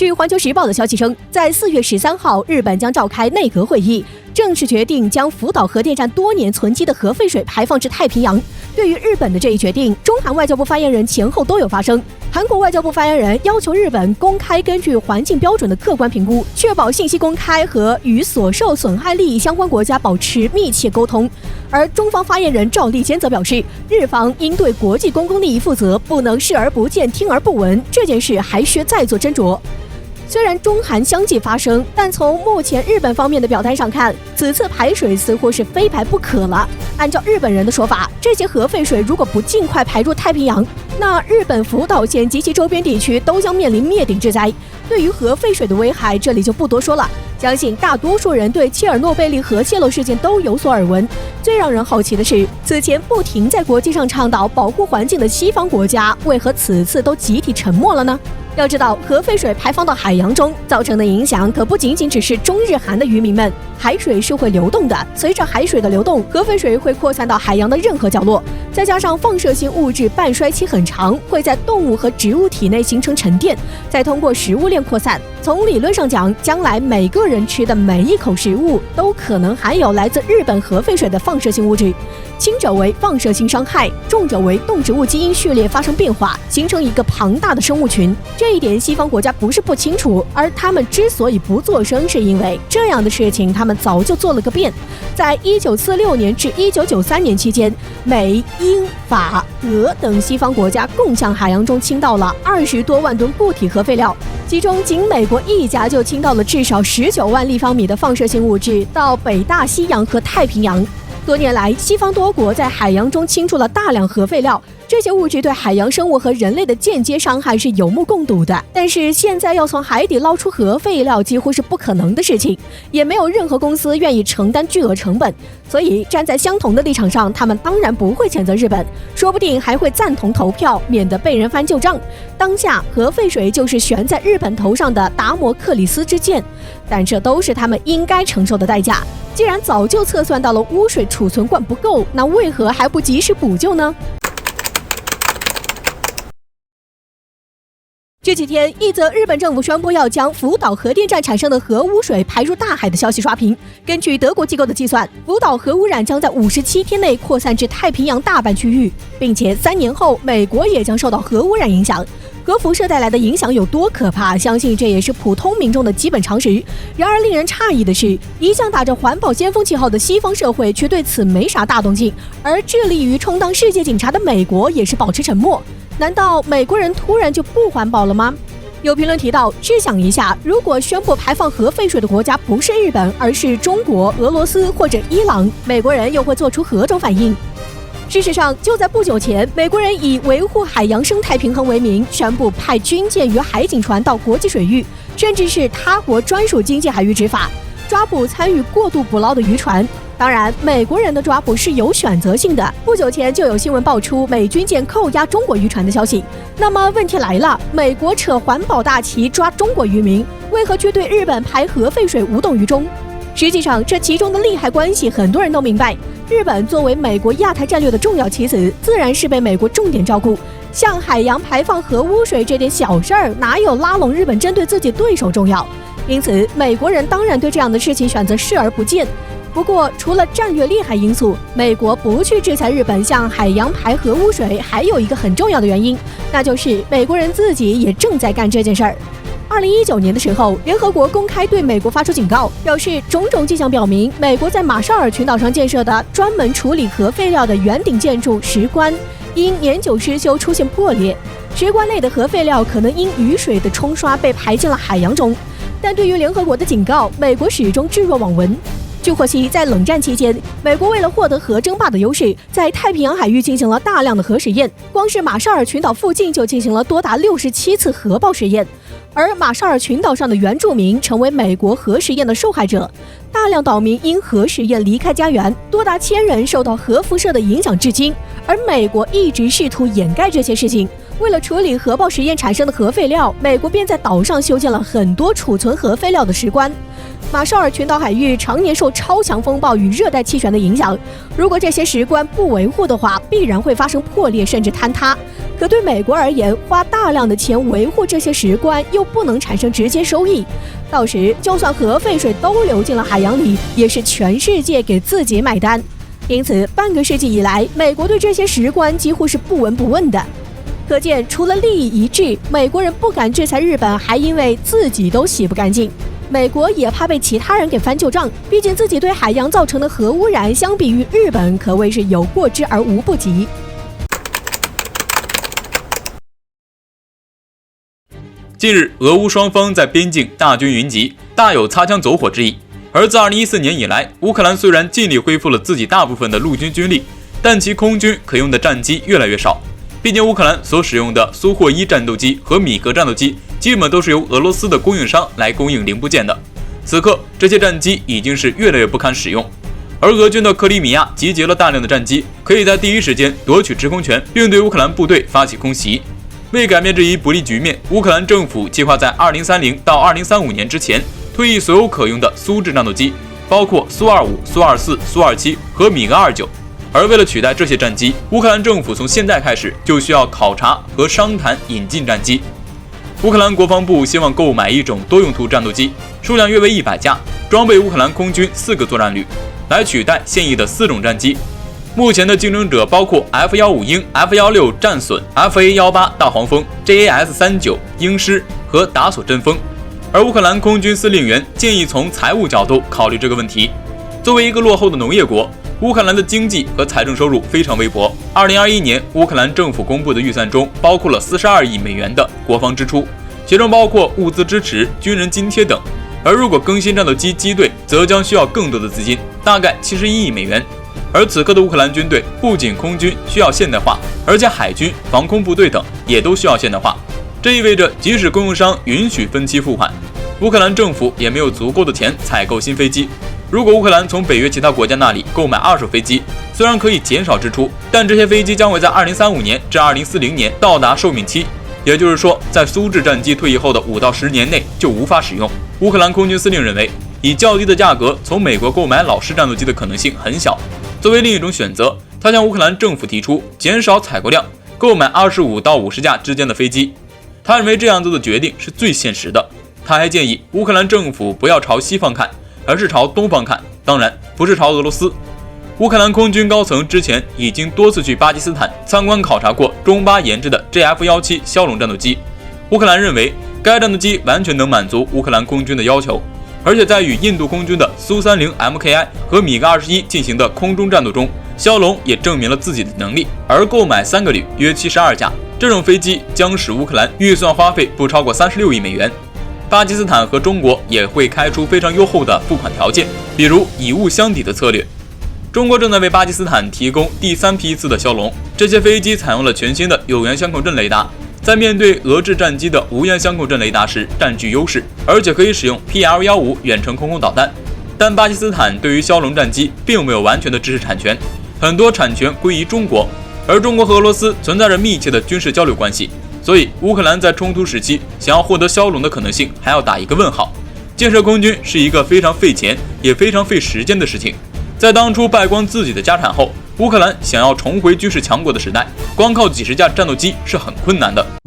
据《环球时报》的消息称，在4月13号，日本将召开内阁会议，正式决定将福岛核电站多年存积的核废水排放至太平洋。对于日本的这一决定，中韩外交部发言人前后都有发声。韩国外交部发言人要求日本公开根据环境标准的客观评估，确保信息公开和与所受损害利益相关国家保持密切沟通。而中方发言人赵立坚则表示，日方应对国际公共利益负责，不能视而不见、听而不闻，这件事还需再做斟酌。虽然中韩相继发声，但从目前日本方面的表态上看，此次排水似乎是非排不可了。按照日本人的说法，这些核废水如果不尽快排入太平洋，那日本福岛县及其周边地区都将面临灭顶之灾。对于核废水的危害，这里就不多说了，相信大多数人对切尔诺贝利核泄漏事件都有所耳闻。最让人好奇的是，此前不停在国际上倡导保护环境的西方国家，为何此次都集体沉默了呢？要知道，核废水排放到海洋中造成的影响可不仅仅只是中日韩的渔民们，海水是会流动的，随着海水的流动，核废水会扩散到海洋的任何角落，再加上放射性物质半衰期很长，会在动物和植物体内形成沉淀，再通过食物链扩散。从理论上讲，将来每个人吃的每一口食物都可能含有来自日本核废水的放射性物质，轻者为放射性伤害，重者为动植物基因序列发生变化，形成一个庞大的生物群。这一点西方国家不是不清楚，而他们之所以不作声，是因为这样的事情他们早就做了个遍。在1946年至1993年期间，美、英、法、俄等西方国家共向海洋中倾倒了20多万吨固体核废料，其中仅美国一家就倾倒了至少19万立方米的放射性物质到北大西洋和太平洋。多年来，西方多国在海洋中倾注了大量核废料，这些物质对海洋生物和人类的间接伤害是有目共睹的。但是现在要从海底捞出核废料几乎是不可能的事情，也没有任何公司愿意承担巨额成本。所以站在相同的立场上，他们当然不会谴责日本，说不定还会赞同投票，免得被人翻旧账。当下核废水就是悬在日本头上的达摩克里斯之剑，但这都是他们应该承受的代价。既然早就测算到了污水储存罐不够，那为何还不及时补救呢？这几天，一则日本政府宣布要将福岛核电站产生的核污水排入大海的消息刷屏。根据德国机构的计算，福岛核污染将在57天内扩散至太平洋大半区域，并且3年后，美国也将受到核污染影响。核辐射带来的影响有多可怕，相信这也是普通民众的基本常识。然而令人诧异的是，一向打着环保先锋旗号的西方社会却对此没啥大动静，而致力于充当世界警察的美国也是保持沉默。难道美国人突然就不环保了吗？有评论提到，试想一下，如果宣布排放核废水的国家不是日本，而是中国、俄罗斯或者伊朗，美国人又会做出何种反应？事实上，就在不久前，美国人以维护海洋生态平衡为名，宣布派军舰与海警船到国际水域，甚至是他国专属经济海域执法，抓捕参与过度捕捞的渔船。当然，美国人的抓捕是有选择性的。不久前就有新闻爆出美军舰扣押中国渔船的消息。那么问题来了，美国扯环保大旗抓中国渔民，为何却对日本排核废水无动于衷？实际上，这其中的利害关系很多人都明白。日本作为美国亚太战略的重要棋子，自然是被美国重点照顾。向海洋排放核污水这点小事儿，哪有拉拢日本针对自己对手重要？因此，美国人当然对这样的事情选择视而不见。不过，除了战略利害因素，美国不去制裁日本向海洋排核污水，还有一个很重要的原因，那就是美国人自己也正在干这件事儿。2019年的时候，联合国公开对美国发出警告，表示种种迹象表明，美国在马绍尔群岛上建设的专门处理核废料的圆顶建筑石棺，因年久失修出现破裂，石棺内的核废料可能因雨水的冲刷被排进了海洋中。但对于联合国的警告，美国始终置若罔闻。据获悉，在冷战期间，美国为了获得核争霸的优势，在太平洋海域进行了大量的核实验，光是马绍尔群岛附近就进行了多达67次核爆实验。而马绍尔群岛上的原住民成为美国核实验的受害者，大量岛民因核实验离开家园，多达1000人受到核辐射的影响至今。而美国一直试图掩盖这些事情，为了处理核爆实验产生的核废料，美国便在岛上修建了很多储存核废料的石棺。马绍尔群岛海域常年受超强风暴与热带气旋的影响，如果这些石棺不维护的话，必然会发生破裂甚至坍塌。可对美国而言，花大量的钱维护这些石棺又不能产生直接收益，到时就算核废水都流进了海洋里，也是全世界给自己买单。因此，半个世纪以来，美国对这些石棺几乎是不闻不问的。可见，除了利益一致，美国人不敢制裁日本，还因为自己都洗不干净。美国也怕被其他人给翻旧账，毕竟自己对海洋造成的核污染，相比于日本可谓是有过之而无不及。近日，俄乌双方在边境大军云集，大有擦枪走火之意。而自2014年以来，乌克兰虽然尽力恢复了自己大部分的陆军军力，但其空军可用的战机越来越少。毕竟乌克兰所使用的苏霍伊战斗机和米格战斗机基本都是由俄罗斯的供应商来供应零部件的。此刻，这些战机已经是越来越不堪使用。而俄军的克里米亚集结了大量的战机，可以在第一时间夺取制空权，并对乌克兰部队发起空袭。为改变这一不利局面，乌克兰政府计划在2030到2035年之前退役所有可用的苏制战斗机，包括苏25、苏24、苏27和米格29。而为了取代这些战机，乌克兰政府从现在开始就需要考察和商谈引进战机。乌克兰国防部希望购买一种多用途战斗机，数量约为100架，装备乌克兰空军4个作战旅，来取代现役的4种战机。目前的竞争者包括 F-15 鹰、F-16战隼、FA-18 大黄蜂、JAS-39 鹰狮和达索阵风。而乌克兰空军司令员建议从财务角度考虑这个问题。作为一个落后的农业国，乌克兰的经济和财政收入非常微薄。2021年，乌克兰政府公布的预算中包括了42亿美元的国防支出，其中包括物资支持、军人津贴等。而如果更新战斗机机队，则将需要更多的资金，大概71亿美元。而此刻的乌克兰军队不仅空军需要现代化，而且海军、防空部队等也都需要现代化。这意味着，即使供应商允许分期付款，乌克兰政府也没有足够的钱采购新飞机。如果乌克兰从北约其他国家那里购买二手飞机，虽然可以减少支出，但这些飞机将会在2035年至2040年到达寿命期，也就是说，在苏制战机退役后的5到10年内就无法使用。乌克兰空军司令认为，以较低的价格从美国购买老式战斗机的可能性很小。作为另一种选择，他向乌克兰政府提出减少采购量，购买25到50架之间的飞机。他认为这样做的决定是最现实的。他还建议乌克兰政府不要朝西方看，而是朝东方看，当然不是朝俄罗斯。乌克兰空军高层之前已经多次去巴基斯坦参观考察过中巴研制的 JF-17枭龙战斗机。乌克兰认为该战斗机完全能满足乌克兰空军的要求，而且在与印度空军的苏30 MKI 和米格21进行的空中战斗中，枭龙也证明了自己的能力。而购买3个旅约72架，这种飞机将使乌克兰预算花费不超过36亿美元。巴基斯坦和中国也会开出非常优厚的付款条件，比如以物相抵的策略。中国正在为巴基斯坦提供第3批次的枭龙，这些飞机采用了全新的有源相控阵雷达，在面对俄制战机的无源相控阵雷达时占据优势，而且可以使用 PL-15 远程空空导弹。但巴基斯坦对于枭龙战机并没有完全的知识产权，很多产权归于中国，而中国和俄罗斯存在着密切的军事交流关系，所以乌克兰在冲突时期想要获得枭龙的可能性还要打一个问号。建设空军是一个非常费钱也非常费时间的事情，在当初败光自己的家产后，乌克兰想要重回军事强国的时代，光靠几十架战斗机是很困难的。